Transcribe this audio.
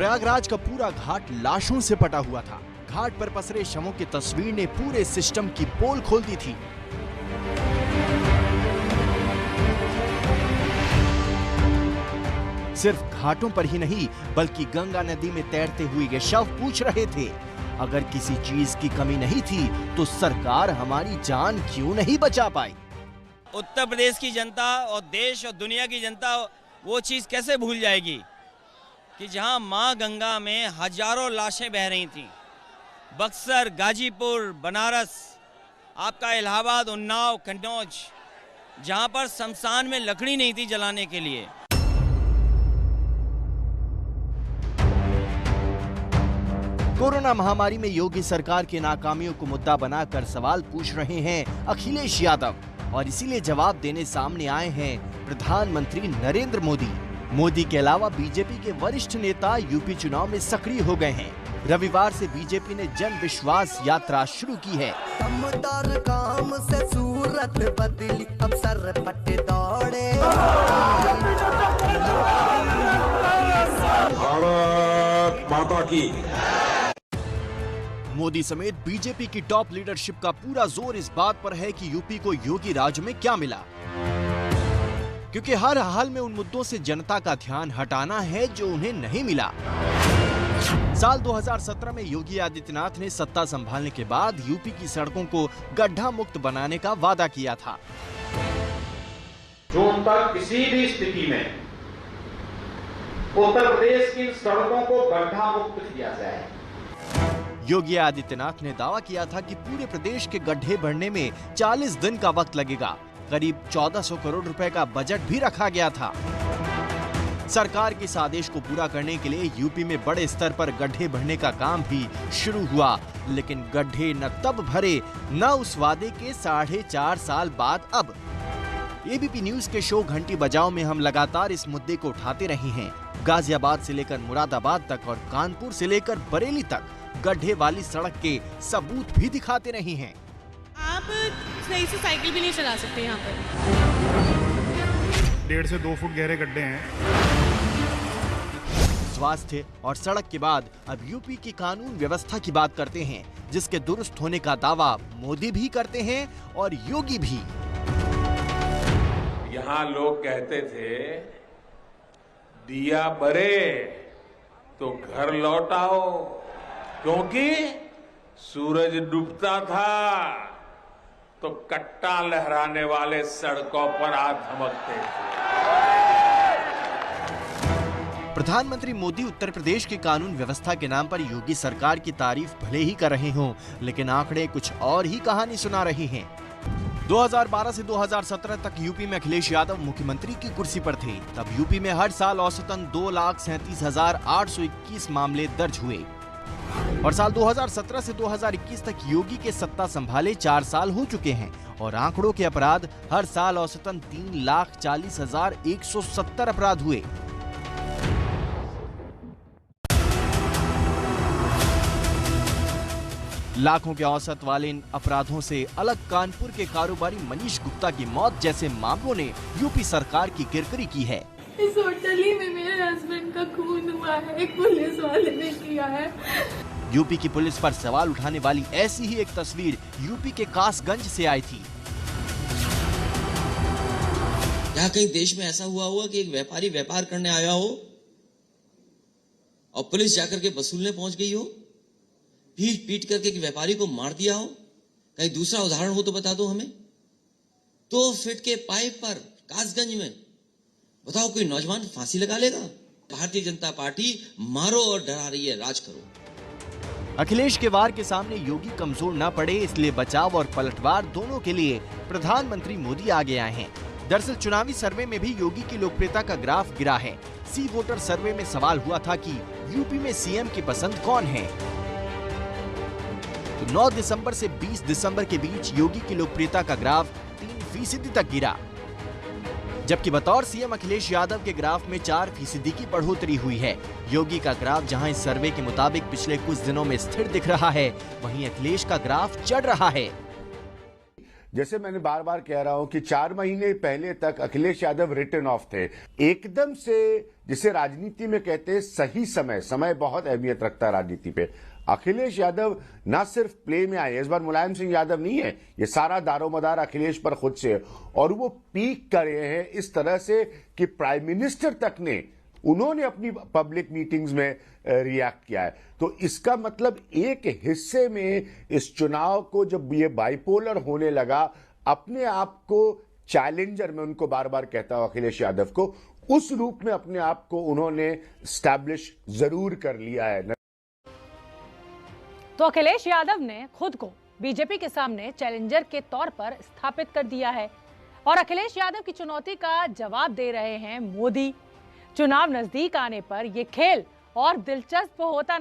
प्रयागराज का पूरा घाट लाशों से पटा हुआ था। घाट पर पसरे शवों की तस्वीर ने पूरे सिस्टम की पोल खोल दी थी। सिर्फ घाटों पर ही नहीं बल्कि गंगा नदी में तैरते हुए ये शव पूछ रहे थे, अगर किसी चीज की कमी नहीं थी तो सरकार हमारी जान क्यों नहीं बचा पाई। उत्तर प्रदेश की जनता और देश और दुनिया की जनता वो चीज कैसे भूल जाएगी कि जहां मां गंगा में हजारों लाशें बह रही थीं। बक्सर, गाजीपुर, बनारस, आपका इलाहाबाद, उन्नाव, कन्नौज, जहां पर शमशान में लकड़ी नहीं थी जलाने के लिए। कोरोना महामारी में योगी सरकार की नाकामियों को मुद्दा बनाकर सवाल पूछ रहे हैं अखिलेश यादव, और इसीलिए जवाब देने सामने आए हैं प्रधानमंत्री नरेंद्र मोदी। मोदी के अलावा बीजेपी के वरिष्ठ नेता यूपी चुनाव में सक्रिय हो गए हैं। रविवार से बीजेपी ने जन विश्वास यात्रा शुरू की है। दमदार काम से सूरत बदली, अब सर पट्टे दौड़े। भारत माता की। मोदी समेत बीजेपी की टॉप लीडरशिप का पूरा जोर इस बात पर है कि यूपी को योगी राज में क्या मिला, क्योंकि हर हाल में उन मुद्दों से जनता का ध्यान हटाना है जो उन्हें नहीं मिला। साल 2017 में योगी आदित्यनाथ ने सत्ता संभालने के बाद यूपी की सड़कों को गड्ढा मुक्त बनाने का वादा किया था। जून तक किसी भी स्थिति में उत्तर प्रदेश की सड़कों को गड्ढा मुक्त किया जाए। योगी आदित्यनाथ ने दावा किया था कि पूरे प्रदेश के गड्ढे भरने में 40 दिन का वक्त लगेगा। करीब 1400 करोड़ रुपए का बजट भी रखा गया था। सरकार के इस आदेश को पूरा करने के लिए यूपी में बड़े स्तर पर गड्ढे भरने का काम भी शुरू हुआ, लेकिन गड्ढे न तब भरे न उस वादे के 4.5 साल बाद। अब एबीपी न्यूज के शो घंटी बजाओ में हम लगातार इस मुद्दे को उठाते रहे हैं। गाजियाबाद से लेकर मुरादाबाद तक और कानपुर से लेकर बरेली तक गड्ढे वाली सड़क के सबूत भी दिखाते रहे हैं। आप सही से साइकिल भी नहीं चला सकते यहाँ पर। 1.5 से 2 फुट गहरे गड्ढे हैं। स्वास्थ्य और सड़क के बाद अब यूपी की कानून व्यवस्था की बात करते हैं, जिसके दुरुस्त होने का दावा मोदी भी करते हैं और योगी भी। यहाँ लोग कहते थे दिया बरे तो घर लौट आओ, क्योंकि सूरज डूबता था तो कट्टा लहराने वाले सड़कों पर आ धमकते थे। प्रधानमंत्री मोदी उत्तर प्रदेश की कानून व्यवस्था के नाम पर योगी सरकार की तारीफ भले ही कर रहे हों, लेकिन आंकड़े कुछ और ही कहानी सुना रहे हैं। 2012 से 2017 तक यूपी में अखिलेश यादव मुख्यमंत्री की कुर्सी पर थे। तब यूपी में हर साल औसतन 2,37,821 मामले दर्ज हुए, और साल 2017 से 2021 तक योगी के सत्ता संभाले 4 साल हो चुके हैं, और आंकड़ों के अपराध हर साल औसतन 3,40,170 अपराध हुए। लाखों के औसत वाले इन अपराधों से अलग कानपुर के कारोबारी मनीष गुप्ता की मौत जैसे मामलों ने यूपी सरकार की किरकिरी की है। इस होटल ही में मेरे हस्बैंड का खून हुआ है, एक पुलिस वाले ने किया है। यूपी की पुलिस पर सवाल उठाने वाली ऐसी ही एक तस्वीर यूपी के कासगंज से आई थी। क्या कहीं देश में ऐसा हुआ कि एक व्यापारी व्यापार करने आया हो और पुलिस जाकर के वसूलने पहुंच गई हो, पीट पीट करके एक व्यापारी को मार दिया हो? कहीं दूसरा उदाहरण हो तो बता दो हमें। 2 फीट के पाइप पर कासगंज में बताओ कोई नौजवान फांसी लगा लेगा? भारतीय जनता पार्टी मारो और डरा रही है, राज करो। अखिलेश के वार के सामने योगी कमजोर न पड़े, इसलिए बचाव और पलटवार दोनों के लिए प्रधानमंत्री मोदी आगे आए हैं। दरअसल चुनावी सर्वे में भी योगी की लोकप्रियता का ग्राफ गिरा है। सी वोटर सर्वे में सवाल हुआ था कि यूपी में सीएम की पसंद कौन है, तो 9 दिसंबर से 20 दिसंबर के बीच योगी की लोकप्रियता का ग्राफ 3% तक गिरा, जबकि बतौर सीएम अखिलेश यादव के ग्राफ में 4% की बढ़ोतरी हुई है। योगी का ग्राफ जहां इस सर्वे के मुताबिक पिछले कुछ दिनों में स्थिर दिख रहा है, वहीं अखिलेश का ग्राफ चढ़ रहा है। जैसे मैंने बार बार कह रहा हूं कि 4 महीने पहले तक अखिलेश यादव रिटन ऑफ थे। एकदम से, जिसे राजनीति में कहते हैं सही समय बहुत अहमियत रखता है राजनीति पे। अखिलेश यादव ना सिर्फ प्ले में आए, इस बार मुलायम सिंह यादव नहीं है, ये सारा दारोमदार अखिलेश पर खुद से है। और वो पीक कर रहे हैं इस तरह से कि प्राइम मिनिस्टर तक ने, उन्होंने अपनी पब्लिक मीटिंग्स में रिएक्ट किया है। तो इसका मतलब एक हिस्से में इस चुनाव को जब ये बाइपोलर होने लगा, अपने आप को चैलेंजर, मैं उनको बार बार कहता हूं अखिलेश यादव को, उस रूप में अपने आप को उन्होंने स्टैब्लिश जरूर कर लिया है। तो अखिलेश यादव ने खुद को बीजेपी के सामने चैलेंजर के तौर पर स्थापित कर दिया है और अखिलेश यादव की चुनौती का जवाब दे रहे हैं मोदी। चुनाव नजदीक आने पर यह खेल और दिलचस्प होता